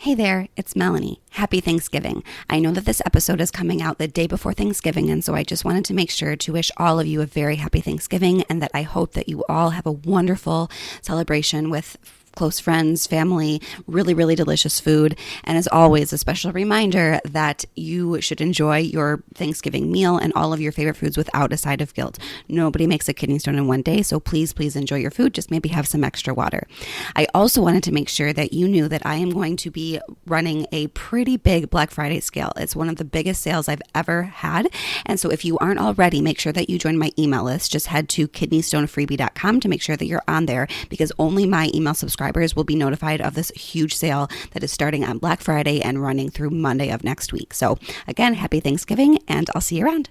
Hey there, it's Melanie. Happy Thanksgiving. I know that this episode is coming out the day before Thanksgiving, and so I just wanted to make sure to wish all of you a very happy Thanksgiving, and that I hope that you all have a wonderful celebration with close friends, family, really, really delicious food. And as always, a special reminder that you should enjoy your Thanksgiving meal and all of your favorite foods without a side of guilt. Nobody makes a kidney stone in one day, so please enjoy your food. Just maybe have some extra water. I also wanted to make sure that you knew that I am going to be running a pretty big Black Friday sale. It's one of the biggest sales I've ever had. And so if you aren't already, make sure that you join my email list. Just head to kidneystonefreebie.com to make sure that you're on there, because only my email subscribers will be notified of this huge sale that is starting on Black Friday and running through Monday of next week. So again, happy Thanksgiving, and I'll see you around.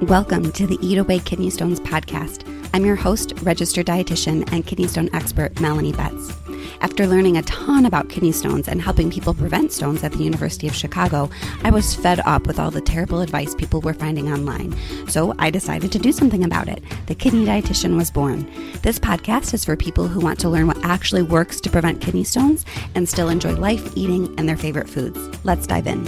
Welcome to the Eat Away Kidney Stones podcast. I'm your host, registered dietitian and kidney stone expert, Melanie Betts. After learning a ton about kidney stones and helping people prevent stones at the University of Chicago, I was fed up with all the terrible advice people were finding online. So I decided to do something about it. The Kidney Dietitian was born. This podcast is for people who want to learn what actually works to prevent kidney stones and still enjoy life, eating, and their favorite foods. Let's dive in.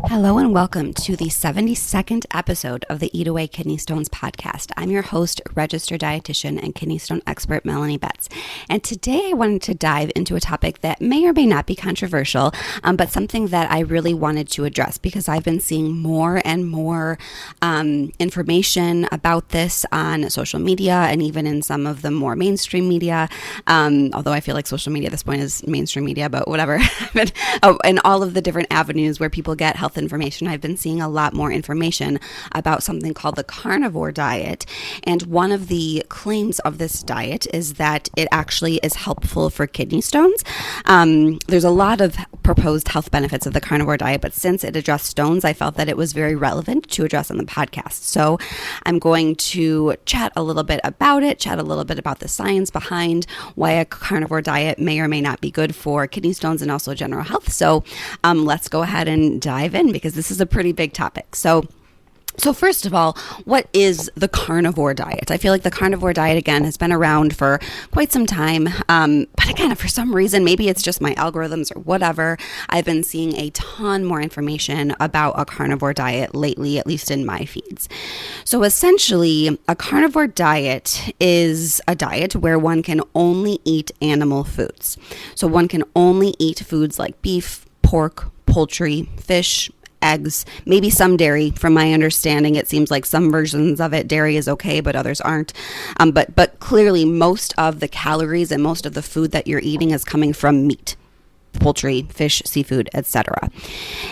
Hello and welcome to the 72nd episode of the Eat Away Kidney Stones podcast. I'm your host, registered dietitian and kidney stone expert, Melanie Betts. And today I wanted to dive into a topic that may or may not be controversial, but something that I really wanted to address because I've been seeing more and more information about this on social media and even in some of the more mainstream media, although I feel like social media at this point is mainstream media, but whatever. And all of the different avenues where people get health information. I've been seeing a lot more information about something called the Carnivore Diet. And one of the claims of this diet is that it actually is helpful for kidney stones. There's a lot of proposed health benefits of the Carnivore Diet, but since it addressed stones, I felt that it was very relevant to address on the podcast. So I'm going to chat a little bit about it, chat a little bit about the science behind why a carnivore diet may or may not be good for kidney stones and also general health. So let's go ahead and dive in, because this is a pretty big topic. So first of all, what is the carnivore diet? I feel like the carnivore diet, again, has been around for quite some time. But again, for some reason, maybe it's just my algorithms or whatever, I've been seeing a ton more information about a carnivore diet lately, at least in my feeds. So essentially, a carnivore diet is a diet where one can only eat animal foods. So one can only eat foods like beef, pork, poultry, fish, eggs, maybe some dairy. From my understanding, it seems like some versions of it, dairy is okay, but others aren't. But clearly, most of the calories and most of the food that you're eating is coming from meat, poultry, fish, seafood, etc.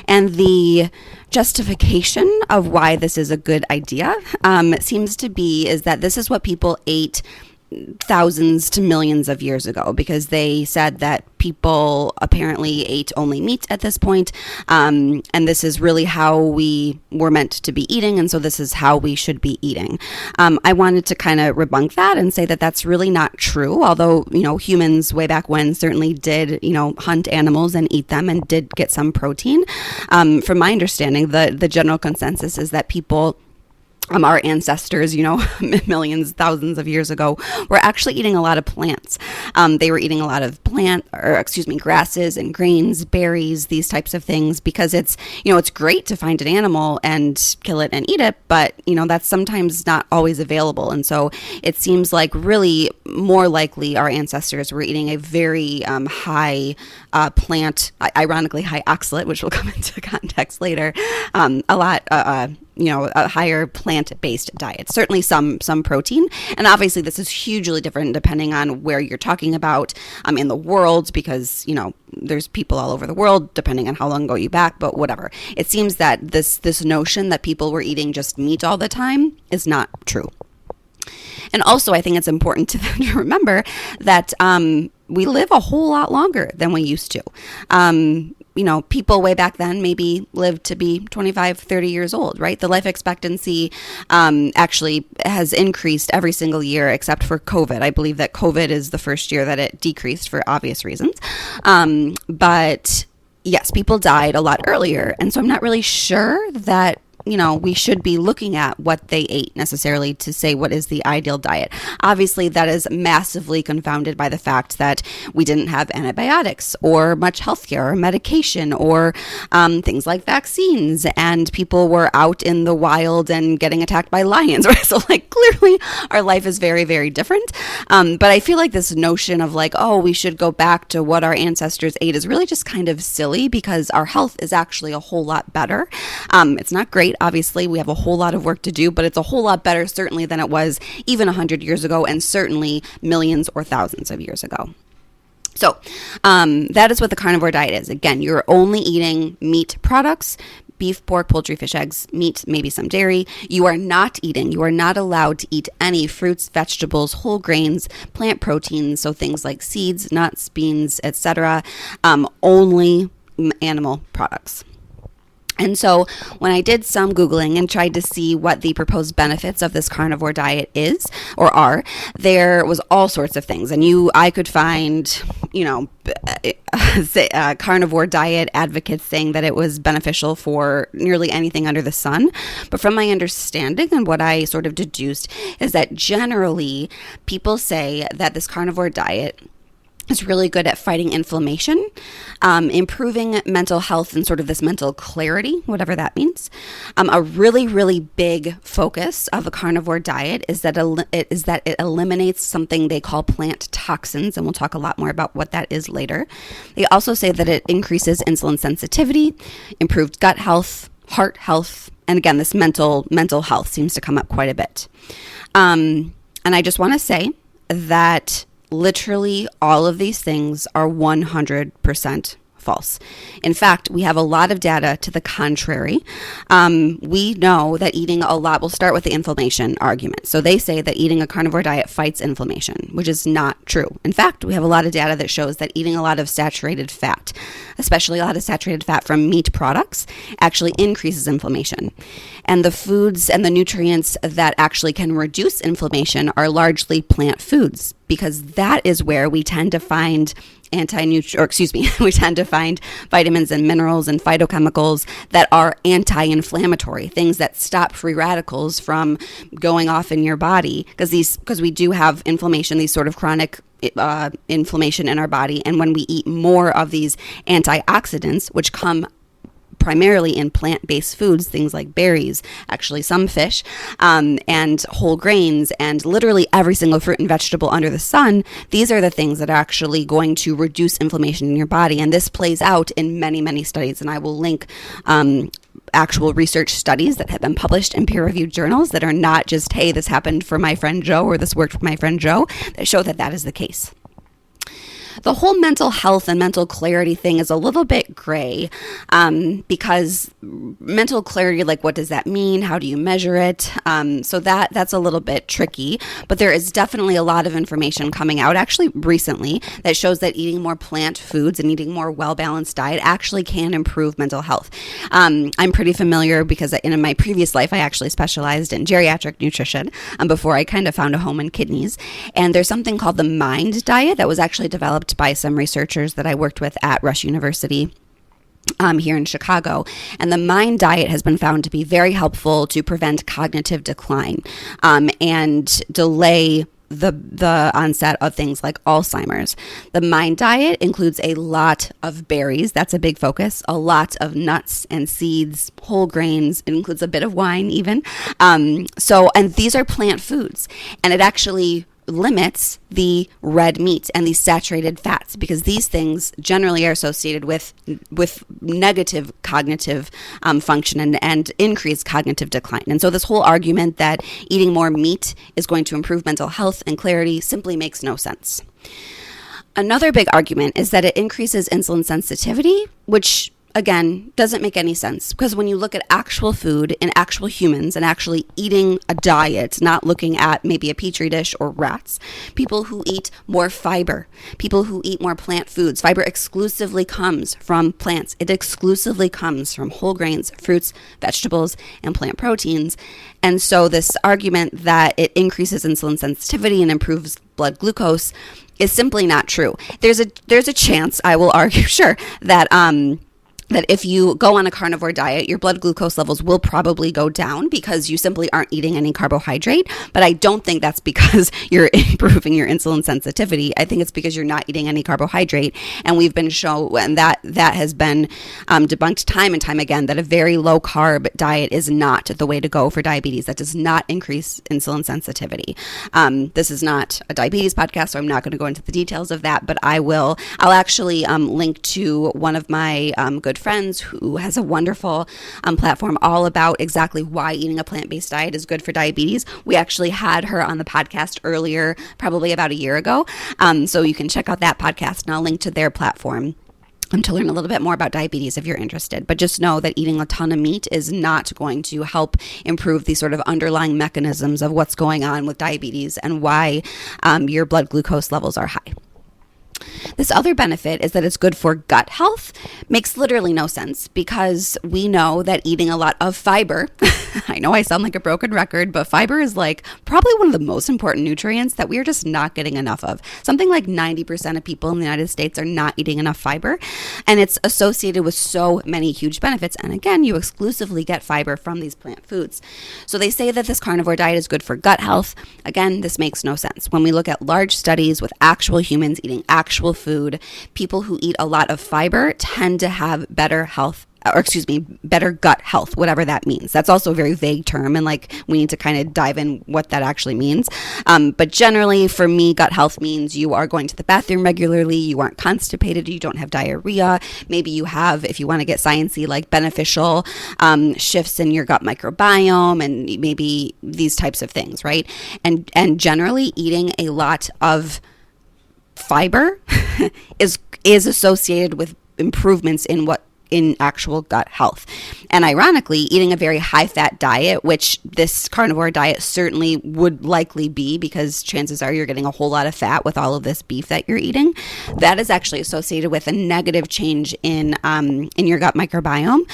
And the justification of why this is a good idea seems to be is that this is what people ate thousands to millions of years ago, because they said that people apparently ate only meat at this point, and this is really how we were meant to be eating, and so this is how we should be eating. I wanted to kind of debunk that and say that that's really not true, although, humans way back when certainly did, hunt animals and eat them and did get some protein. From my understanding, the general consensus is that people, our ancestors, millions, thousands of years ago, were actually eating a lot of plants. They were eating a lot of grasses and grains, berries, these types of things, because it's great to find an animal and kill it and eat it, but, that's sometimes not always available. And so it seems like really more likely our ancestors were eating a very high plant, ironically high oxalate, which will come into context later, a higher plant-based diet, certainly some protein. And obviously this is hugely different depending on where you're talking about in the world, because, there's people all over the world, depending on how long ago you back, but whatever. It seems that this notion that people were eating just meat all the time is not true. And also, I think it's important to remember that we live a whole lot longer than we used to. People way back then maybe lived to be 25, 30 years old, right? The life expectancy actually has increased every single year except for COVID. I believe that COVID is the first year that it decreased for obvious reasons. But yes, people died a lot earlier. And so I'm not really sure that we should be looking at what they ate necessarily to say what is the ideal diet. Obviously, that is massively confounded by the fact that we didn't have antibiotics or much healthcare or medication or things like vaccines, and people were out in the wild and getting attacked by lions. Right? So clearly our life is very, very different. But I feel like this notion of we should go back to what our ancestors ate is really just kind of silly, because our health is actually a whole lot better. It's not great, obviously. We have a whole lot of work to do, but it's a whole lot better certainly than it was even 100 years ago, and certainly millions or thousands of years ago. So that is what the carnivore diet is. Again, you're only eating meat products: beef, pork, poultry, fish, eggs, meat, maybe some dairy. You are not allowed to eat any fruits, vegetables, whole grains, plant proteins, so things like seeds, nuts, beans, etc. Only animal products. And so when I did some Googling and tried to see what the proposed benefits of this carnivore diet is or are, there was all sorts of things. And I could find, carnivore diet advocates saying that it was beneficial for nearly anything under the sun. But from my understanding and what I sort of deduced is that generally people say that this carnivore diet is really good at fighting inflammation, improving mental health and sort of this mental clarity, whatever that means. A really, really big focus of a carnivore diet is that it eliminates something they call plant toxins, and we'll talk a lot more about what that is later. They also say that it increases insulin sensitivity, improved gut health, heart health, and again, this mental health seems to come up quite a bit. And I just want to say that literally all of these things are 100% false. In fact, we have a lot of data to the contrary. We know that eating a lot, we'll start with the inflammation argument. So they say that eating a carnivore diet fights inflammation, which is not true. In fact, we have a lot of data that shows that eating a lot of saturated fat, especially a lot of saturated fat from meat products, actually increases inflammation. And the foods and the nutrients that actually can reduce inflammation are largely plant foods, because that is where we tend to find we tend to find vitamins and minerals and phytochemicals that are anti-inflammatory, things that stop free radicals from going off in your body, because we do have inflammation, these sort of chronic inflammation in our body. And when we eat more of these antioxidants, which come primarily in plant-based foods, things like berries, actually some fish, and whole grains, and literally every single fruit and vegetable under the sun, these are the things that are actually going to reduce inflammation in your body. And this plays out in many, many studies. And I will link actual research studies that have been published in peer-reviewed journals that are not just, hey, this happened for my friend Joe or this worked for my friend Joe, that show that that is the case. The whole mental health and mental clarity thing is a little bit gray, because mental clarity, what does that mean? How do you measure it? So that's a little bit tricky, but there is definitely a lot of information coming out actually recently that shows that eating more plant foods and eating more well-balanced diet actually can improve mental health. I'm pretty familiar because in my previous life, I actually specialized in geriatric nutrition before I kind of found a home in kidneys. And there's something called the MIND diet that was actually developed by some researchers that I worked with at Rush University here in Chicago. And the MIND diet has been found to be very helpful to prevent cognitive decline and delay the onset of things like Alzheimer's. The MIND diet includes a lot of berries. That's a big focus. A lot of nuts and seeds, whole grains. It includes a bit of wine even. And these are plant foods. And it actually limits the red meat and these saturated fats, because these things generally are associated with negative cognitive function and increased cognitive decline. And so this whole argument that eating more meat is going to improve mental health and clarity simply makes no sense. Another big argument is that it increases insulin sensitivity, which again, doesn't make any sense, because when you look at actual food in actual humans and actually eating a diet, not looking at maybe a petri dish or rats, people who eat more fiber, people who eat more plant foods, fiber exclusively comes from plants. It exclusively comes from whole grains, fruits, vegetables, and plant proteins. And so this argument that it increases insulin sensitivity and improves blood glucose is simply not true. There's a chance, I will argue, sure, that that if you go on a carnivore diet, your blood glucose levels will probably go down because you simply aren't eating any carbohydrate. But I don't think that's because you're improving your insulin sensitivity. I think it's because you're not eating any carbohydrate. And we've been shown, and that has been debunked time and time again, that a very low carb diet is not the way to go for diabetes. That does not increase insulin sensitivity. This is not a diabetes podcast, so I'm not going to go into the details of that, but I'll actually link to one of my good friends who has a wonderful platform all about exactly why eating a plant-based diet is good for diabetes. We actually had her on the podcast earlier, probably about a year ago. So you can check out that podcast, and I'll link to their platform to learn a little bit more about diabetes if you're interested. But just know that eating a ton of meat is not going to help improve the sort of underlying mechanisms of what's going on with diabetes and why your blood glucose levels are high. This other benefit is that it's good for gut health. Makes literally no sense because we know that eating a lot of fiber, I know I sound like a broken record, but fiber is like probably one of the most important nutrients that we are just not getting enough of. Something like 90% of people in the United States are not eating enough fiber, and it's associated with so many huge benefits. And again, you exclusively get fiber from these plant foods. So they say that this carnivore diet is good for gut health. Again, this makes no sense. When we look at large studies with actual humans eating actual food, people who eat a lot of fiber tend to have better gut health, whatever that means. That's also a very vague term, and like we need to kind of dive in what that actually means. But generally, for me, gut health means you are going to the bathroom regularly, you aren't constipated, you don't have diarrhea. Maybe you have, if you want to get sciencey, like beneficial shifts in your gut microbiome, and maybe these types of things, right? And generally, eating a lot of fiber is associated with improvements in actual gut health. And ironically, eating a very high-fat diet, which this carnivore diet certainly would likely be because chances are you're getting a whole lot of fat with all of this beef that you're eating, that is actually associated with a negative change in your gut microbiome.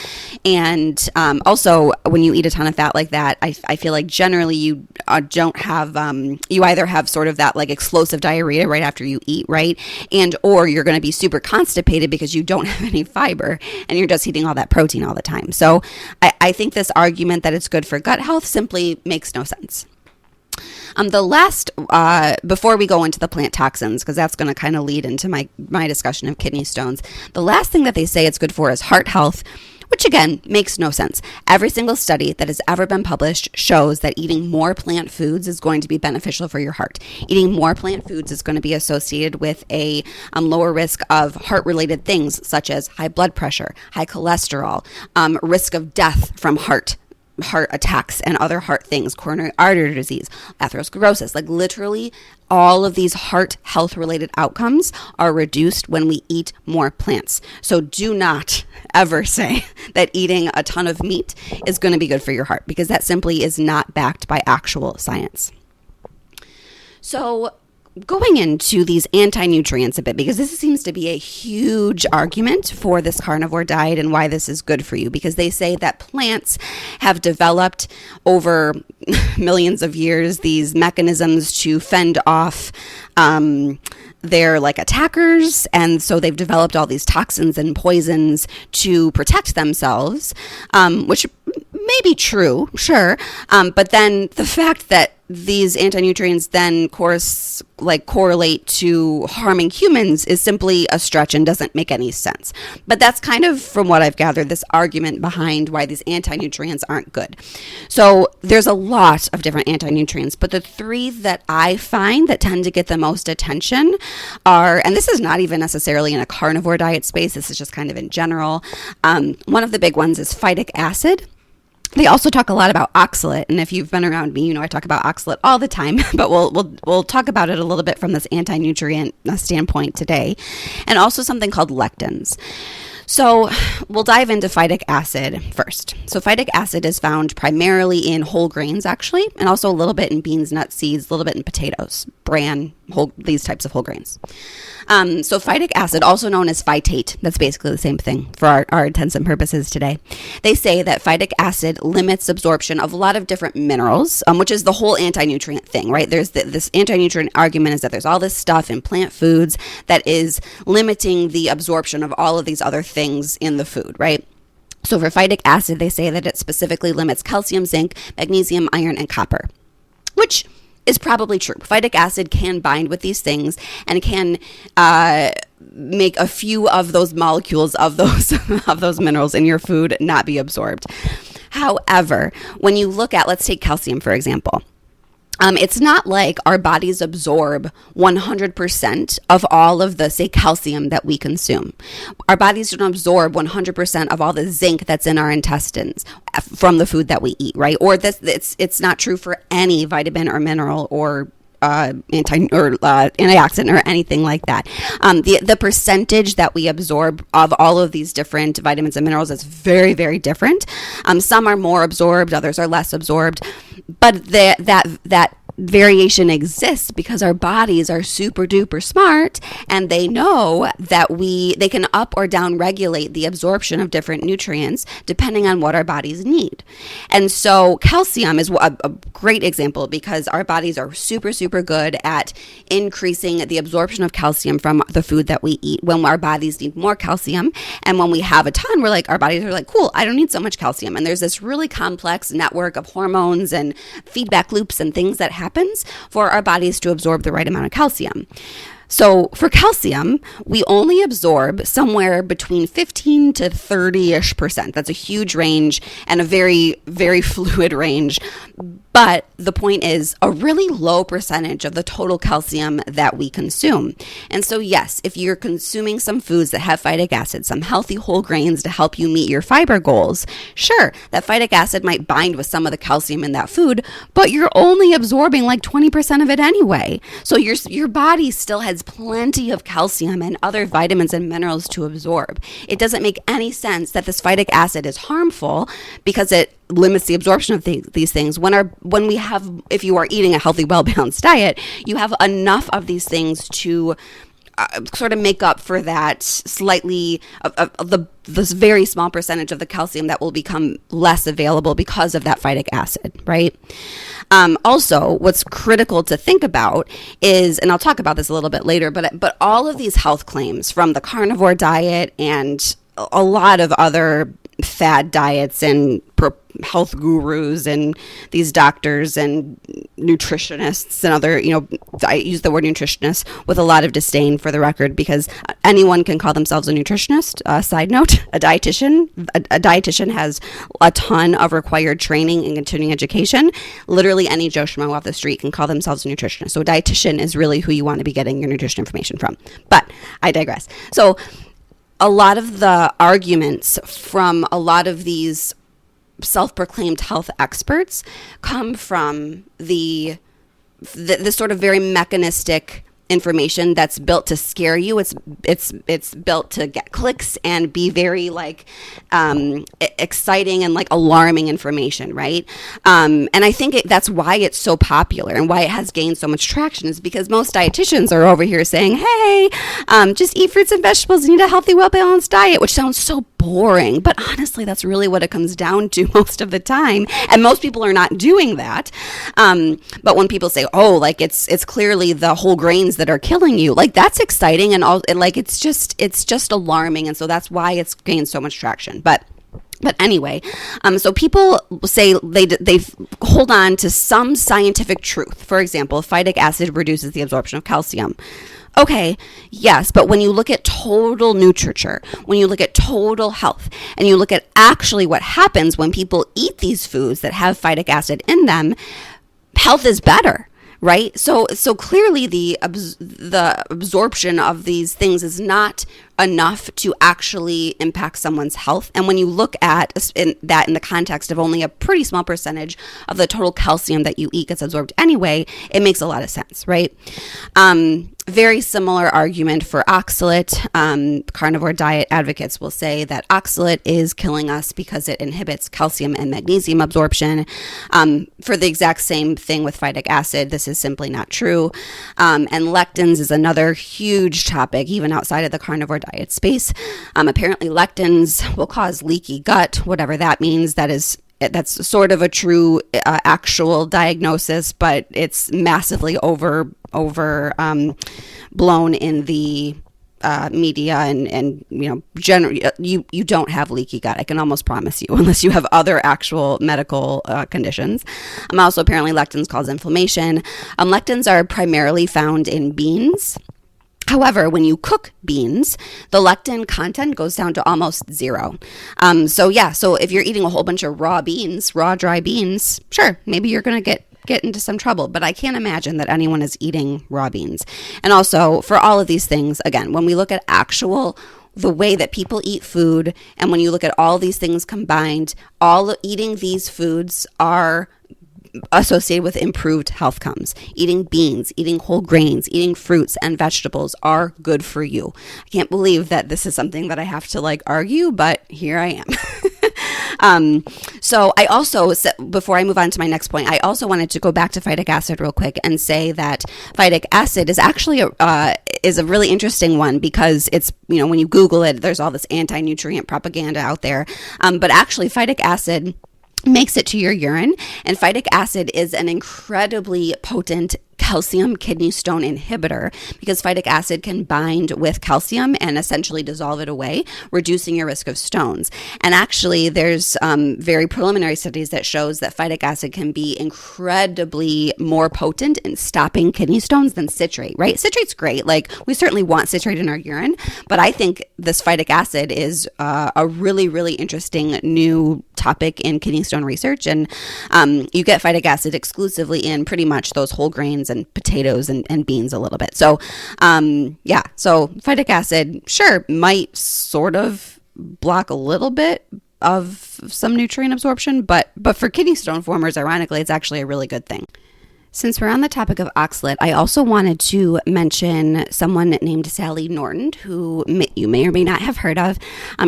And also, when you eat a ton of fat like that, I feel like generally you don't have, you either have sort of that like explosive diarrhea right after you eat, right? And or you're going to be super constipated because you don't have any fiber and you're just eating all that protein all the time. So I think this argument that it's good for gut health simply makes no sense. The last, before we go into the plant toxins, because that's going to kind of lead into my discussion of kidney stones, the last thing that they say it's good for is heart health, which again makes no sense. Every single study that has ever been published shows that eating more plant foods is going to be beneficial for your heart. Eating more plant foods is going to be associated with a lower risk of heart-related things such as high blood pressure, high cholesterol, risk of death from heart attacks and other heart things, coronary artery disease, atherosclerosis. Like literally all of these heart health related outcomes are reduced when we eat more plants. So do not ever say that eating a ton of meat is going to be good for your heart, because that simply is not backed by actual science. So going into these anti-nutrients a bit, because this seems to be a huge argument for this carnivore diet and why this is good for you, because they say that plants have developed over millions of years these mechanisms to fend off their like attackers, and so they've developed all these toxins and poisons to protect themselves, which may be true, sure, but then the fact that these anti-nutrients then correlate to harming humans is simply a stretch and doesn't make any sense. But that's kind of, from what I've gathered, this argument behind why these anti-nutrients aren't good. So there's a lot of different anti-nutrients, but the three that I find that tend to get the most attention are, and this is not even necessarily in a carnivore diet space, this is just kind of in general. One of the big ones is phytic acid. They also talk a lot about oxalate, and if you've been around me, you know I talk about oxalate all the time, but we'll talk about it a little bit from this anti-nutrient standpoint today, and also something called lectins. So we'll dive into phytic acid first. So phytic acid is found primarily in whole grains, actually, and also a little bit in beans, nuts, seeds, a little bit in potatoes, bran, these types of whole grains. So phytic acid, also known as phytate, that's basically the same thing for our intents and purposes today. They say that phytic acid limits absorption of a lot of different minerals, which is the whole anti-nutrient thing, right? There's this anti-nutrient argument is that there's all this stuff in plant foods that is limiting the absorption of all of these other things things in the food, right? So for phytic acid, they say that it specifically limits calcium, zinc, magnesium, iron, and copper, which is probably true. Phytic acid can bind with these things and can make a few of those molecules of those of those minerals in your food not be absorbed. However, when you look at, let's take calcium for example. It's not like our bodies absorb 100% of all of the, say, calcium that we consume. Our bodies don't absorb 100% of all the zinc that's in our intestines from the food that we eat, right? Or it's not true for any vitamin or mineral or antioxidant or anything like that. The percentage that we absorb of all of these different vitamins and minerals is very, very different. Some are more absorbed, others are less absorbed, but that variation exists because our bodies are super duper smart and they know that they can up or down regulate the absorption of different nutrients depending on what our bodies need. And so calcium is a great example because our bodies are super, super good at increasing the absorption of calcium from the food that we eat when our bodies need more calcium. And when we have a ton, our bodies are like, cool, I don't need so much calcium. And there's this really complex network of hormones and feedback loops and things that happens for our bodies to absorb the right amount of calcium. So for calcium, we only absorb somewhere between 15 to 30-ish%. That's a huge range and a very, very fluid range. But the point is a really low percentage of the total calcium that we consume. And so yes, if you're consuming some foods that have phytic acid, some healthy whole grains to help you meet your fiber goals, sure, that phytic acid might bind with some of the calcium in that food, but you're only absorbing like 20% of it anyway. So your body still has plenty of calcium and other vitamins and minerals to absorb. It doesn't make any sense that this phytic acid is harmful because it limits the absorption of these things. If you are eating a healthy, well-balanced diet, you have enough of these things to sort of make up for that slightly this very small percentage of the calcium that will become less available because of that phytic acid, right? Also, what's critical to think about is, and I'll talk about this a little bit later, but all of these health claims from the carnivore diet and a lot of other fad diets and health gurus and these doctors and nutritionists and other, I use the word nutritionist with a lot of disdain for the record because anyone can call themselves a nutritionist. Side note, a dietitian. A dietitian has a ton of required training and continuing education. Literally any Joe Schmo off the street can call themselves a nutritionist. So a dietitian is really who you want to be getting your nutrition information from. But I digress. So a lot of the arguments from a lot of these self-proclaimed health experts come from the sort of very mechanistic information that's built to scare you. It's built to get clicks and be very exciting and alarming information, right? And I think that's why it's so popular and why it has gained so much traction is because most dietitians are over here saying, hey, just eat fruits and vegetables and eat a healthy, well-balanced diet, which sounds so boring. But honestly, that's really what it comes down to most of the time. And most people are not doing that. But when people say, oh, it's clearly the whole grains that are killing you, that's exciting and it's just alarming, and so that's why it's gained so much traction. But anyway, so people say they hold on to some scientific truth. For example, phytic acid reduces the absorption of calcium. Okay, yes, but when you look at total nutriture, when you look at total health, and you look at actually what happens when people eat these foods that have phytic acid in them, health is better. Right? So clearly the absorption of these things is not enough to actually impact someone's health. And when you look at that in the context of only a pretty small percentage of the total calcium that you eat gets absorbed anyway, it makes a lot of sense, right? Very similar argument for oxalate. Carnivore diet advocates will say that oxalate is killing us because it inhibits calcium and magnesium absorption. For the exact same thing with phytic acid, this is simply not true. And lectins is another huge topic, even outside of the carnivore diet space. Apparently lectins will cause leaky gut, whatever that means. That's sort of a true actual diagnosis, but it's massively blown in the media and generally you don't have leaky gut. I can almost promise you, unless you have other actual medical conditions. Also, apparently lectins cause inflammation. Lectins are primarily found in beans. However, when you cook beans, the lectin content goes down to almost zero. So if you're eating a whole bunch of raw dry beans, sure, maybe you're going to get into some trouble, but I can't imagine that anyone is eating raw beans. And also, for all of these things, again, when we look at the way that people eat food, and when you look at all these things combined, all eating these foods are associated with improved health outcomes. Eating beans, eating whole grains, eating fruits and vegetables are good for you. I can't believe that this is something that I have to argue, but here I am. So I also, before I move on to my next point, I also wanted to go back to phytic acid real quick and say that phytic acid is actually is a really interesting one, because it's, when you Google it, there's all this anti-nutrient propaganda out there. But actually phytic acid makes it to your urine, and phytic acid is an incredibly potent calcium kidney stone inhibitor, because phytic acid can bind with calcium and essentially dissolve it away, reducing your risk of stones. And actually, there's very preliminary studies that shows that phytic acid can be incredibly more potent in stopping kidney stones than citrate, right? Citrate's great. We certainly want citrate in our urine, but I think this phytic acid is a really, really interesting new topic in kidney stone research. And you get phytic acid exclusively in pretty much those whole grains and potatoes and beans a little bit. So, so phytic acid, sure, might sort of block a little bit of some nutrient absorption, but for kidney stone formers, ironically, it's actually a really good thing. Since we're on the topic of oxalate, I also wanted to mention someone named Sally Norton, who you may or may not have heard of.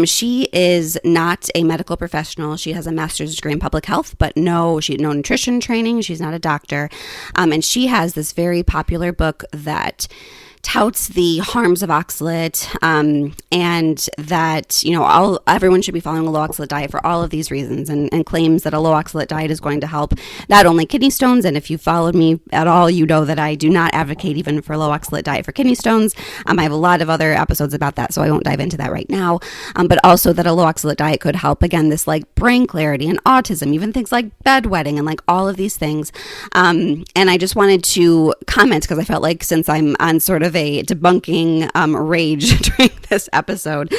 She is not a medical professional. She has a master's degree in public health, but no nutrition training. She's not a doctor. And she has this very popular book that touts the harms of oxalate, and that everyone should be following a low oxalate diet for all of these reasons, and claims that a low oxalate diet is going to help not only kidney stones, and if you followed me at all, you know that I do not advocate even for a low oxalate diet for kidney stones. I have a lot of other episodes about that, so I won't dive into that right now, but also that a low oxalate diet could help, again, this brain clarity and autism, even things like bedwetting and all of these things. And I just wanted to comment, because I felt like, since I'm on sort of a debunking rage during this episode,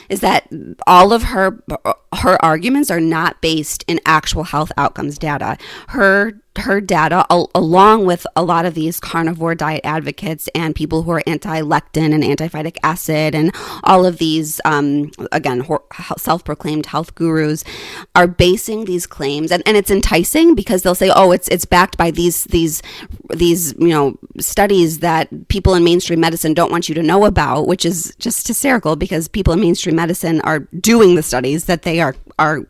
is that all of her arguments are not based in actual health outcomes data. Her data, along with a lot of these carnivore diet advocates and people who are anti-lectin and anti-phytic acid and all of these, again, self-proclaimed health gurus, are basing these claims, and it's enticing, because they'll say, oh, it's backed by these studies that people in mainstream medicine don't want you to know about, which is just hysterical, because people in mainstream medicine are doing the studies that they are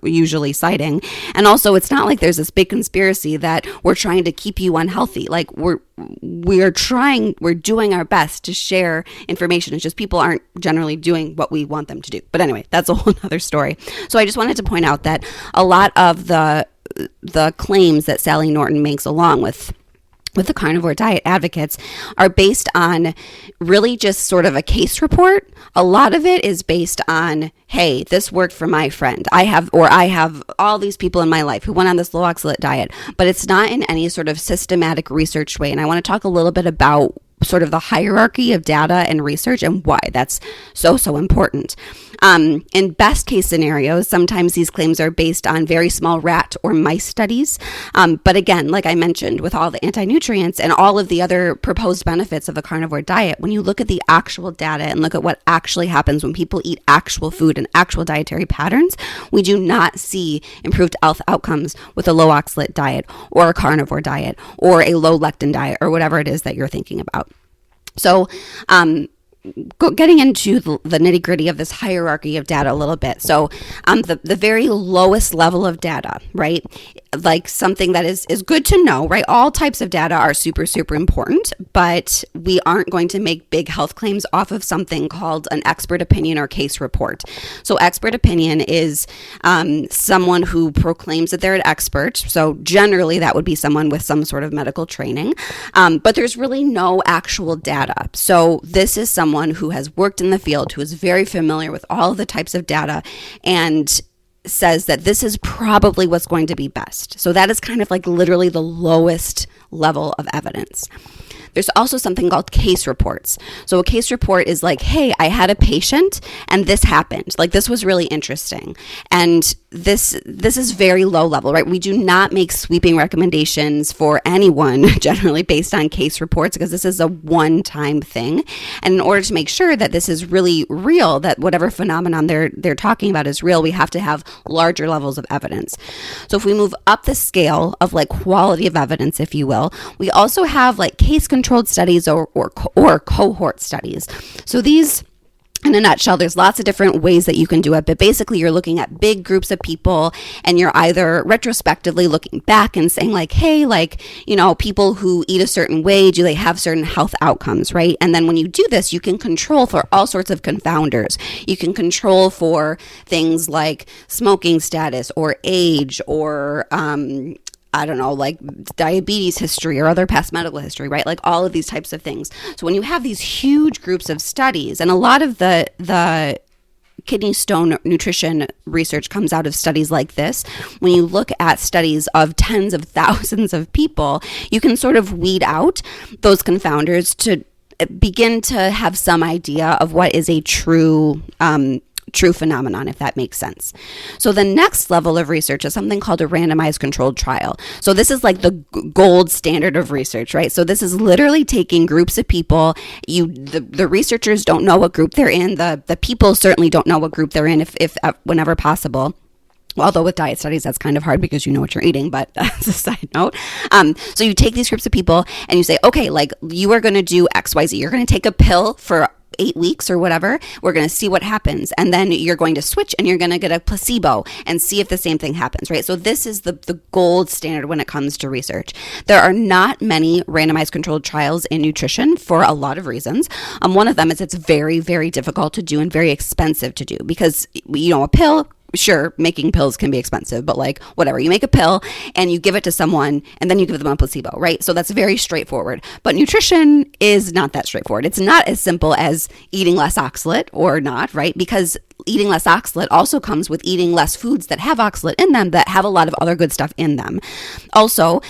usually citing. And also, it's not like there's this big conspiracy that we're trying to keep you unhealthy. We're doing our best to share information. It's just people aren't generally doing what we want them to do. But anyway, that's a whole other story. So I just wanted to point out that a lot of the claims that Sally Norton makes, along with the carnivore diet advocates, are based on really just sort of a case report. A lot of it is based on, hey, this worked for my friend. I have all these people in my life who went on this low oxalate diet, but it's not in any sort of systematic research way. And I want to talk a little bit about sort of the hierarchy of data and research and why that's so important. In best case scenarios, sometimes these claims are based on very small rat or mice studies. But again, like I mentioned, with all the anti-nutrients and all of the other proposed benefits of a carnivore diet, when you look at the actual data and look at what actually happens when people eat actual food and actual dietary patterns, we do not see improved health outcomes with a low oxalate diet or a carnivore diet or a low lectin diet or whatever it is that you're thinking about. So, getting into the nitty gritty of this hierarchy of data a little bit. So, the very lowest level of data, right? Like something that is good to know, right? All types of data are super, super important, but we aren't going to make big health claims off of something called an expert opinion or case report. So expert opinion is someone who proclaims that they're an expert. So generally that would be someone with some sort of medical training, but there's really no actual data. So this is someone someone who has worked in the field, who is very familiar with all of the types of data, and says that this is probably what's going to be best. So that is kind of like literally the lowest level of evidence. There's also something called case reports. So a case report is like, hey, I had a patient and this happened. Like, this was really interesting. And this is very low level, right? We do not make sweeping recommendations for anyone generally based on case reports, because this is a one-time thing. And in order to make sure that this is really real, that whatever phenomenon they're talking about is real, we have to have larger levels of evidence. So if we move up the scale of like quality of evidence, if you will, we also have like case controlled studies or cohort studies. So these, in a nutshell, there's lots of different ways that you can do it, but basically you're looking at big groups of people and you're either retrospectively looking back and saying like, hey, like, you know, people who eat a certain way, do they have certain health outcomes, right? And then when you do this, you can control for all sorts of confounders. You can control for things like smoking status or age or, I don't know, like diabetes history or other past medical history, right? Like all of these types of things. So when you have these huge groups of studies, and a lot of the kidney stone nutrition research comes out of studies like this. When you look at studies of tens of thousands of people, you can sort of weed out those confounders to begin to have some idea of what is a true phenomenon, if that makes sense. So the next level of research is something called a randomized controlled trial. So this is like the gold standard of research, right? So this is literally taking groups of people. The researchers don't know what group they're in. The people certainly don't know what group they're in, if whenever possible. Although with diet studies, that's kind of hard because you know what you're eating, but as a side note. So you take these groups of people and you say, okay, like you are going to do X, Y, Z. You're going to take a pill for 8 weeks or whatever. We're going to see what happens. And then you're going to switch and you're going to get a placebo and see if the same thing happens, right? So this is the gold standard when it comes to research. There are not many randomized controlled trials in nutrition for a lot of reasons. One of them is it's very, very difficult to do and very expensive to do because, you know, a pill, sure, making pills can be expensive, but like whatever, you make a pill and you give it to someone and then you give them a placebo, right? So that's very straightforward. But nutrition is not that straightforward. It's not as simple as eating less oxalate or not, right? Because eating less oxalate also comes with eating less foods that have oxalate in them that have a lot of other good stuff in them. Also,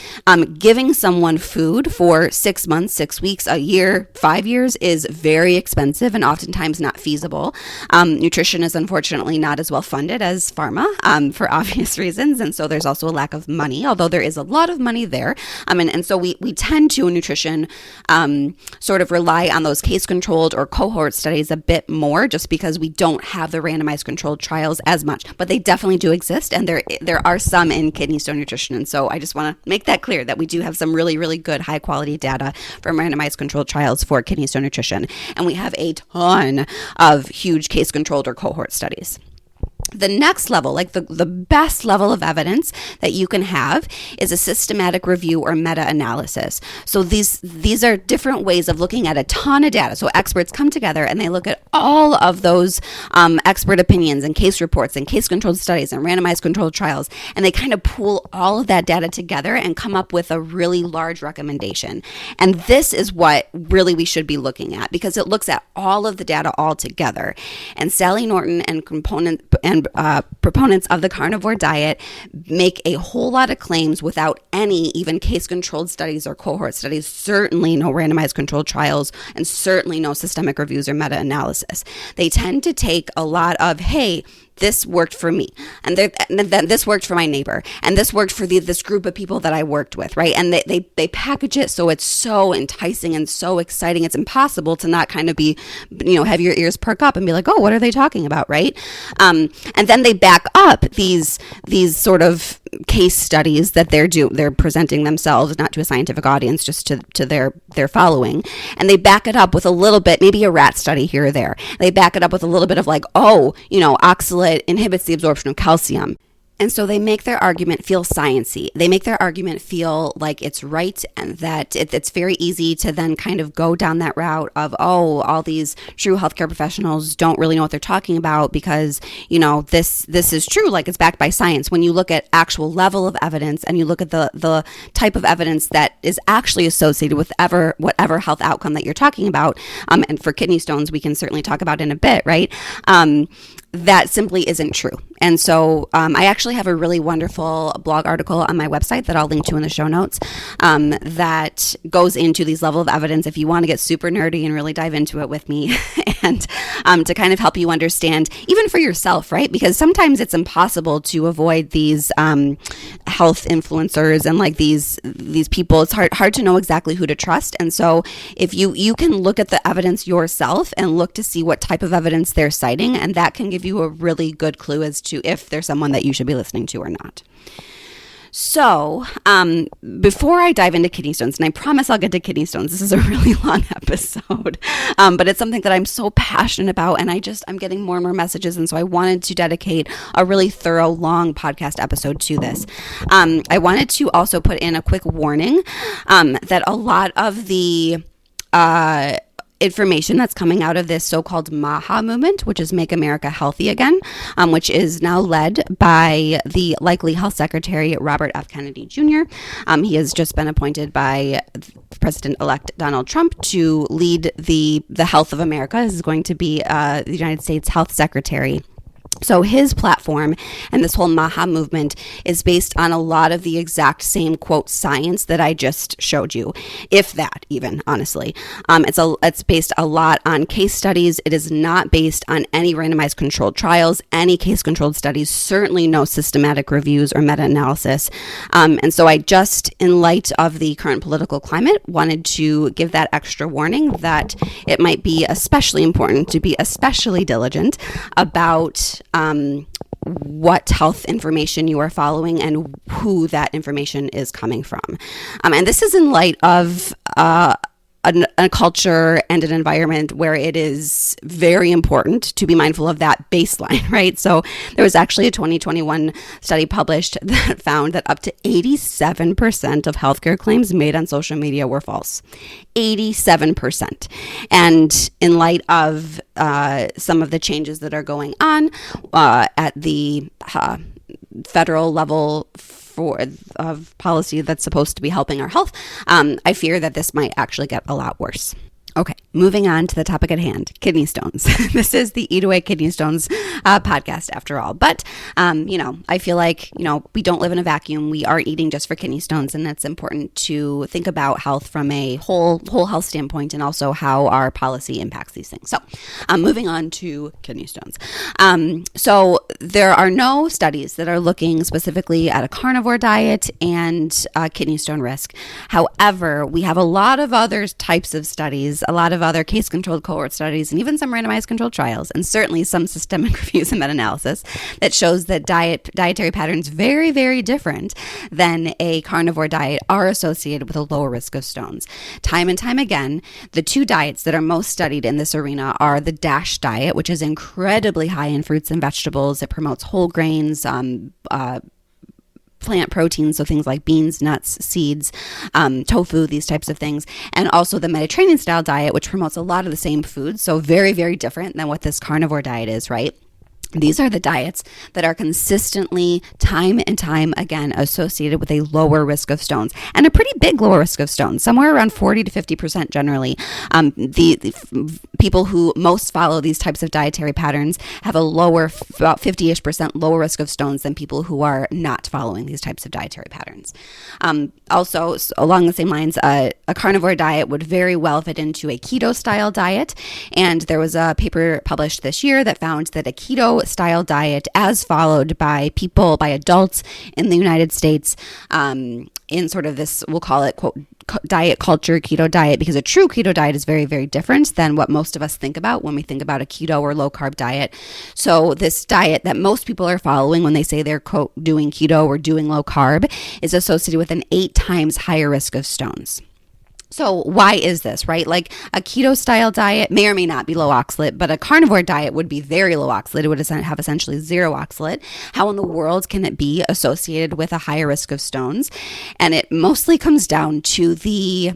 giving someone food for 6 months, 6 weeks, a year, 5 years is very expensive and oftentimes not feasible. Nutrition is unfortunately not as well funded as pharma for obvious reasons. And so there's also a lack of money, although there is a lot of money there. And so we tend to in nutrition sort of rely on those case controlled or cohort studies a bit more just because we don't have the randomized controlled trials as much, but they definitely do exist, and there are some in kidney stone nutrition. And so I just want to make that clear that we do have some really, really good high quality data from randomized controlled trials for kidney stone nutrition, and we have a ton of huge case controlled or cohort studies. The next level, like the best level of evidence that you can have, is a systematic review or meta-analysis. So these are different ways of looking at a ton of data. So experts come together and they look at all of those expert opinions and case reports and case-controlled studies and randomized controlled trials, and they kind of pool all of that data together and come up with a really large recommendation. And this is what really we should be looking at because it looks at all of the data all together. And Sally Norton and proponents of the carnivore diet make a whole lot of claims without any even case-controlled studies or cohort studies, certainly no randomized controlled trials, and certainly no systemic reviews or meta-analysis. They tend to take a lot of, hey, this worked for me, and then this worked for my neighbor, and this worked for this group of people that I worked with, right? And they package it so it's so enticing and so exciting. It's impossible to not kind of be, have your ears perk up and be like, oh, what are they talking about, right? And then they back up these sort of case studies that they're presenting themselves, not to a scientific audience, just to their following, and they back it up with a little bit, maybe a rat study here or there. They back it up with a little bit of like, oxalate inhibits the absorption of calcium. And so they make their argument feel sciencey. They make their argument feel like it's right, and that it's very easy to then kind of go down that route of, oh, all these true healthcare professionals don't really know what they're talking about because, this is true, like it's backed by science. When you look at actual level of evidence and you look at the type of evidence that is actually associated with whatever health outcome that you're talking about, and for kidney stones, we can certainly talk about in a bit, right? That simply isn't true. And so I actually have a really wonderful blog article on my website that I'll link to in the show notes that goes into these level of evidence if you want to get super nerdy and really dive into it with me and to kind of help you understand, even for yourself, right? Because sometimes it's impossible to avoid these health influencers and like these people. It's hard to know exactly who to trust. And so if you can look at the evidence yourself and look to see what type of evidence they're citing, and that can give you a really good clue as to if there's someone that you should be listening to or not. So before I dive into kidney stones, and I promise I'll get to kidney stones, this is a really long episode, but it's something that I'm so passionate about, and I'm getting more and more messages, and so I wanted to dedicate a really thorough, long podcast episode to this. I wanted to also put in a quick warning that a lot of the information that's coming out of this so-called MAHA movement, which is Make America Healthy Again, which is now led by the likely health secretary, Robert F. Kennedy Jr. He has just been appointed by President-elect Donald Trump to lead the health of America. This is going to be the United States health secretary. So his platform and this whole MAHA movement is based on a lot of the exact same, quote, science that I just showed you, if that even, honestly. It's based a lot on case studies. It is not based on any randomized controlled trials, any case-controlled studies, certainly no systematic reviews or meta-analysis. And so I just, in light of the current political climate, wanted to give that extra warning that it might be especially important to be especially diligent about what health information you are following and who that information is coming from. And this is in light of a culture and an environment where it is very important to be mindful of that baseline, right? So there was actually a 2021 study published that found that up to 87% of healthcare claims made on social media were false. 87%. And in light of some of the changes that are going on at the federal level of policy that's supposed to be helping our health, I fear that this might actually get a lot worse. Okay, moving on to the topic at hand, kidney stones. This is the Eat Away Kidney Stones podcast after all. But, I feel like, we don't live in a vacuum. We are eating just for kidney stones, and it's important to think about health from a whole health standpoint and also how our policy impacts these things. So, moving on to kidney stones. So there are no studies that are looking specifically at a carnivore diet and kidney stone risk. However, we have a lot of other types of studies, a lot of other case-controlled cohort studies, and even some randomized controlled trials, and certainly some systemic reviews and meta-analysis that shows that dietary patterns very, very different than a carnivore diet are associated with a lower risk of stones. Time and time again, the two diets that are most studied in this arena are the DASH diet, which is incredibly high in fruits and vegetables. It promotes whole grains, plant proteins, so things like beans, nuts, seeds, tofu, these types of things, and also the Mediterranean style diet, which promotes a lot of the same foods, so very, very different than what this carnivore diet is, right? These are the diets that are consistently, time and time again, associated with a lower risk of stones, and a pretty big lower risk of stones, somewhere around 40 to 50% generally. The people who most follow these types of dietary patterns have a lower, about 50-ish% lower risk of stones than people who are not following these types of dietary patterns. Also, along the same lines, a carnivore diet would very well fit into a keto-style diet, and there was a paper published this year that found that a keto-style diet, as followed by adults in the United States, in sort of this, we'll call it, quote, diet culture, keto diet, because a true keto diet is very, very different than what most of us think about when we think about a keto or low carb diet. So this diet that most people are following when they say they're, quote, doing keto or doing low carb is associated with an 8 times higher risk of stones. So why is this, right? Like a keto style diet may or may not be low oxalate, but a carnivore diet would be very low oxalate. It would have essentially zero oxalate. How in the world can it be associated with a higher risk of stones? And it mostly comes down to the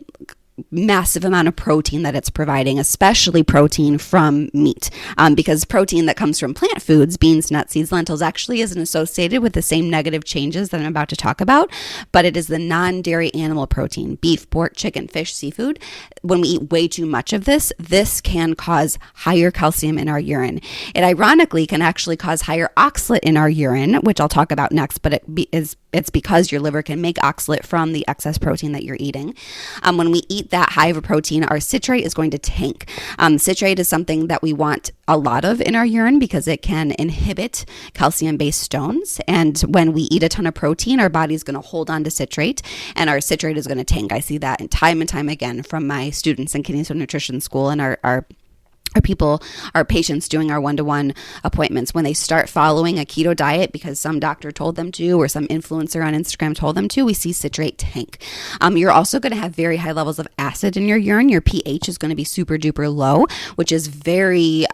massive amount of protein that it's providing, especially protein from meat, because protein that comes from plant foods, beans, nuts, seeds, lentils, actually isn't associated with the same negative changes that I'm about to talk about, but it is the non-dairy animal protein, beef, pork, chicken, fish, seafood. When we eat way too much of this can cause higher calcium in our urine. It ironically can actually cause higher oxalate in our urine, which I'll talk about next, but it's because your liver can make oxalate from the excess protein that you're eating. When we eat that high of a protein, our citrate is going to tank. Citrate is something that we want a lot of in our urine because it can inhibit calcium-based stones. And when we eat a ton of protein, our body's going to hold on to citrate and our citrate is going to tank. I see that time and time again from my students in Kidney Stone Nutrition School and our patients doing our one-to-one appointments. When they start following a keto diet because some doctor told them to or some influencer on Instagram told them to, we see citrate tank. You're also going to have very high levels of acid in your urine. Your pH is going to be super duper low, which is very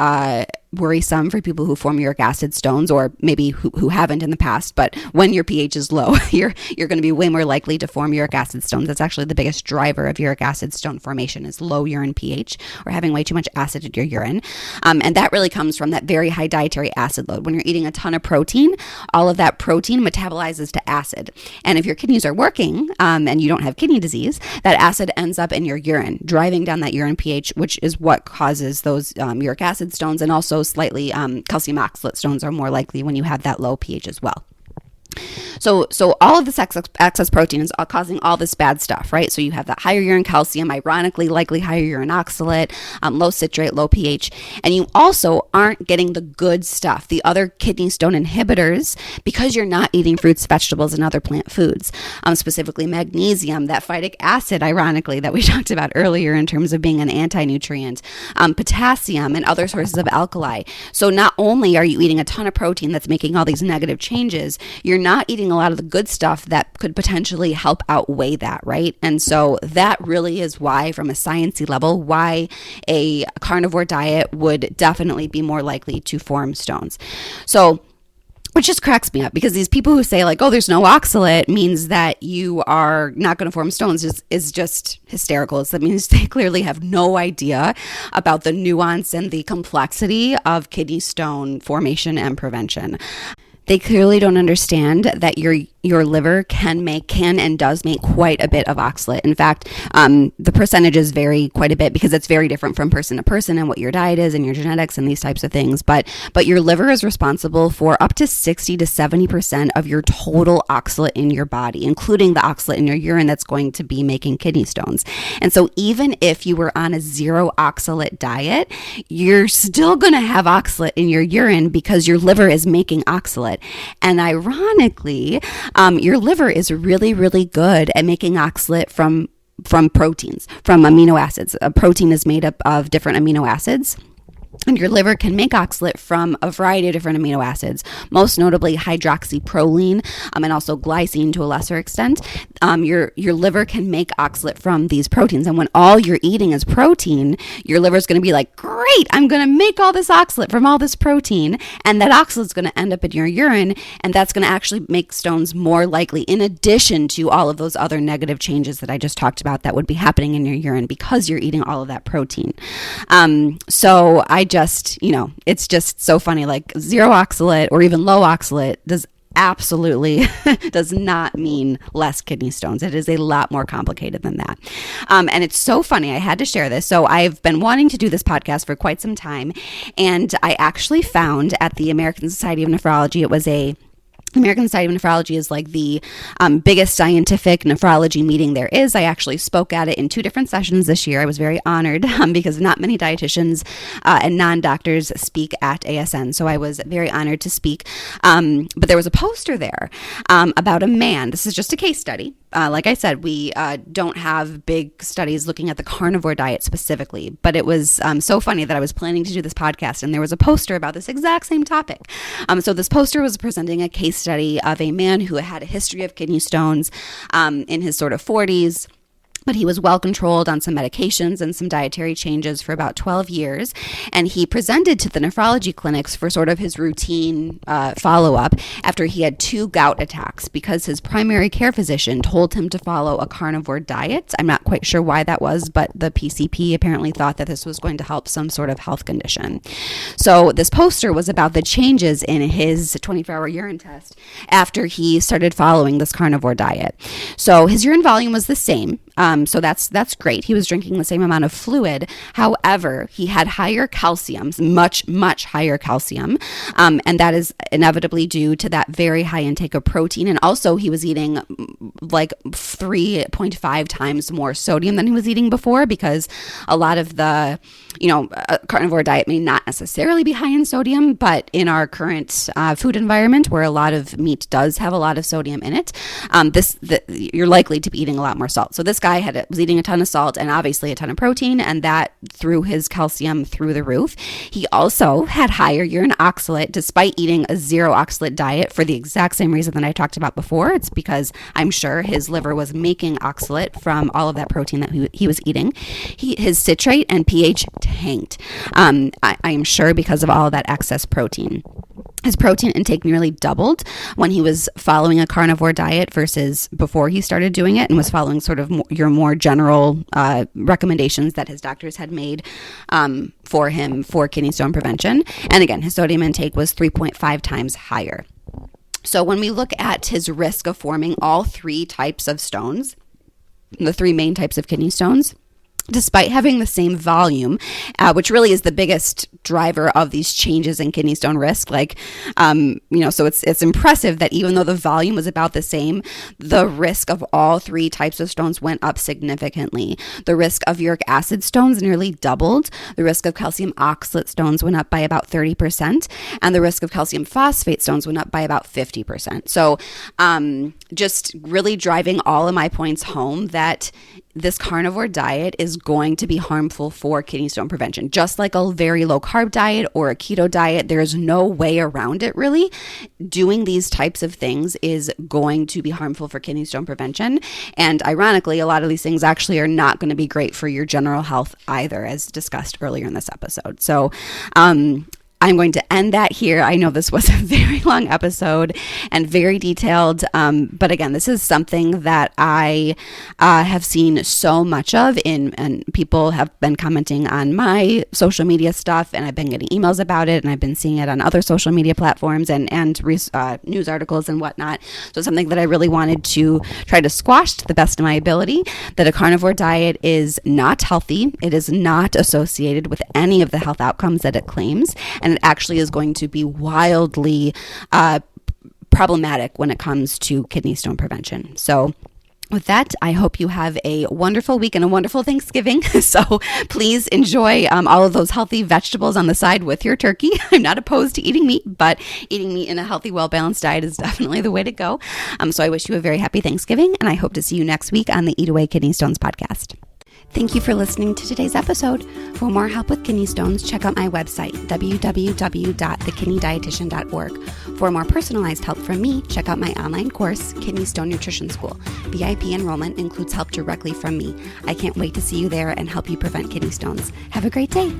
worrisome for people who form uric acid stones or maybe who haven't in the past. But when your pH is low, you're going to be way more likely to form uric acid stones. That's actually the biggest driver of uric acid stone formation is low urine pH or having way too much acid in your urine. And that really comes from that very high dietary acid load. When you're eating a ton of protein, all of that protein metabolizes to acid. And if your kidneys are working and you don't have kidney disease, that acid ends up in your urine, driving down that urine pH, which is what causes those uric acid stones, and also slightly calcium oxalate stones are more likely when you have that low pH as well. So all of this excess protein is causing all this bad stuff, right? So you have that higher urine calcium, ironically, likely higher urine oxalate, low citrate, low pH, and you also aren't getting the good stuff, the other kidney stone inhibitors, because you're not eating fruits, vegetables, and other plant foods, specifically magnesium, that phytic acid, ironically, that we talked about earlier in terms of being an anti-nutrient, potassium, and other sources of alkali. So not only are you eating a ton of protein that's making all these negative changes, you're not eating a lot of the good stuff that could potentially help outweigh that, right? And so that really is why, from a sciencey level, why a carnivore diet would definitely be more likely to form stones. So, which just cracks me up because these people who say like, oh, there's no oxalate means that you are not going to form stones is just hysterical. That means they clearly have no idea about the nuance and the complexity of kidney stone formation and prevention. They clearly don't understand that your liver can and does make quite a bit of oxalate. In fact, the percentages vary quite a bit because it's very different from person to person and what your diet is and your genetics and these types of things. But your liver is responsible for up to 60 to 70% of your total oxalate in your body, including the oxalate in your urine that's going to be making kidney stones. And so even if you were on a zero oxalate diet, you're still going to have oxalate in your urine because your liver is making oxalate. And ironically, your liver is really, really good at making oxalate from proteins, from amino acids. A protein is made up of different amino acids. And your liver can make oxalate from a variety of different amino acids, most notably hydroxyproline and also glycine to a lesser extent. Your liver can make oxalate from these proteins. And when all you're eating is protein, your liver is going to be like, great, I'm going to make all this oxalate from all this protein. And that oxalate is going to end up in your urine. And that's going to actually make stones more likely, in addition to all of those other negative changes that I just talked about that would be happening in your urine because you're eating all of that protein. So I just, it's just so funny, like zero oxalate or even low oxalate absolutely does not mean less kidney stones. It is a lot more complicated than that. And it's so funny. I had to share this. So I've been wanting to do this podcast for quite some time. And I actually found at the American Society of Nephrology, American Society of Nephrology is like the biggest scientific nephrology meeting there is. I actually spoke at it in 2 different sessions this year. I was very honored because not many dietitians and non-doctors speak at ASN. So I was very honored to speak. But there was a poster there about a man. This is just a case study. Like I said, we don't have big studies looking at the carnivore diet specifically, but it was so funny that I was planning to do this podcast and there was a poster about this exact same topic. So this poster was presenting a case study of a man who had a history of kidney stones in his sort of 40s. But he was well controlled on some medications and some dietary changes for about 12 years. And he presented to the nephrology clinics for sort of his routine follow-up after he had 2 gout attacks because his primary care physician told him to follow a carnivore diet. I'm not quite sure why that was, but the PCP apparently thought that this was going to help some sort of health condition. So this poster was about the changes in his 24-hour urine test after he started following this carnivore diet. So his urine volume was the same. So that's great. He was drinking the same amount of fluid. However, he had higher calcium, much higher calcium. And that is inevitably due to that very high intake of protein. And also he was eating like 3.5 times more sodium than he was eating before, because a lot of the, carnivore diet may not necessarily be high in sodium, but in our current food environment where a lot of meat does have a lot of sodium in it, you're likely to be eating a lot more salt. So this guy was eating a ton of salt and obviously a ton of protein, and that threw his calcium through the roof. He also had higher urine oxalate despite eating a 0 oxalate diet for the exact same reason that I talked about before. It's because I'm sure his liver was making oxalate from all of that protein that he was eating. His citrate and pH tanked. I am sure because of all of that excess protein. His protein intake nearly doubled when he was following a carnivore diet versus before he started doing it and was following sort of your more general recommendations that his doctors had made for him for kidney stone prevention. And again, his sodium intake was 3.5 times higher. So when we look at his risk of forming all 3 types of stones, the 3 main types of kidney stones, despite having the same volume, which really is the biggest driver of these changes in kidney stone risk. So it's impressive that even though the volume was about the same, the risk of all 3 types of stones went up significantly. The risk of uric acid stones nearly doubled. The risk of calcium oxalate stones went up by about 30%, and the risk of calcium phosphate stones went up by about 50%. So just really driving all of my points home that this carnivore diet is going to be harmful for kidney stone prevention. Just like a very low carb diet or a keto diet, there's no way around it really. Doing these types of things is going to be harmful for kidney stone prevention. And ironically, a lot of these things actually are not going to be great for your general health either, as discussed earlier in this episode. So, I'm going to end that here. I know this was a very long episode and very detailed, but again, this is something that I have seen so much of and people have been commenting on my social media stuff, and I've been getting emails about it, and I've been seeing it on other social media platforms and news articles and whatnot. So it's something that I really wanted to try to squash to the best of my ability, that a carnivore diet is not healthy. It is not associated with any of the health outcomes that it claims, and it actually is going to be wildly problematic when it comes to kidney stone prevention. So with that, I hope you have a wonderful week and a wonderful Thanksgiving. So please enjoy all of those healthy vegetables on the side with your turkey. I'm not opposed to eating meat, but eating meat in a healthy, well-balanced diet is definitely the way to go. So I wish you a very happy Thanksgiving, and I hope to see you next week on the Eat Away Kidney Stones podcast. Thank you for listening to today's episode. For more help with kidney stones, check out my website, www.thekidneydietitian.org. For more personalized help from me, check out my online course, Kidney Stone Nutrition School. VIP enrollment includes help directly from me. I can't wait to see you there and help you prevent kidney stones. Have a great day.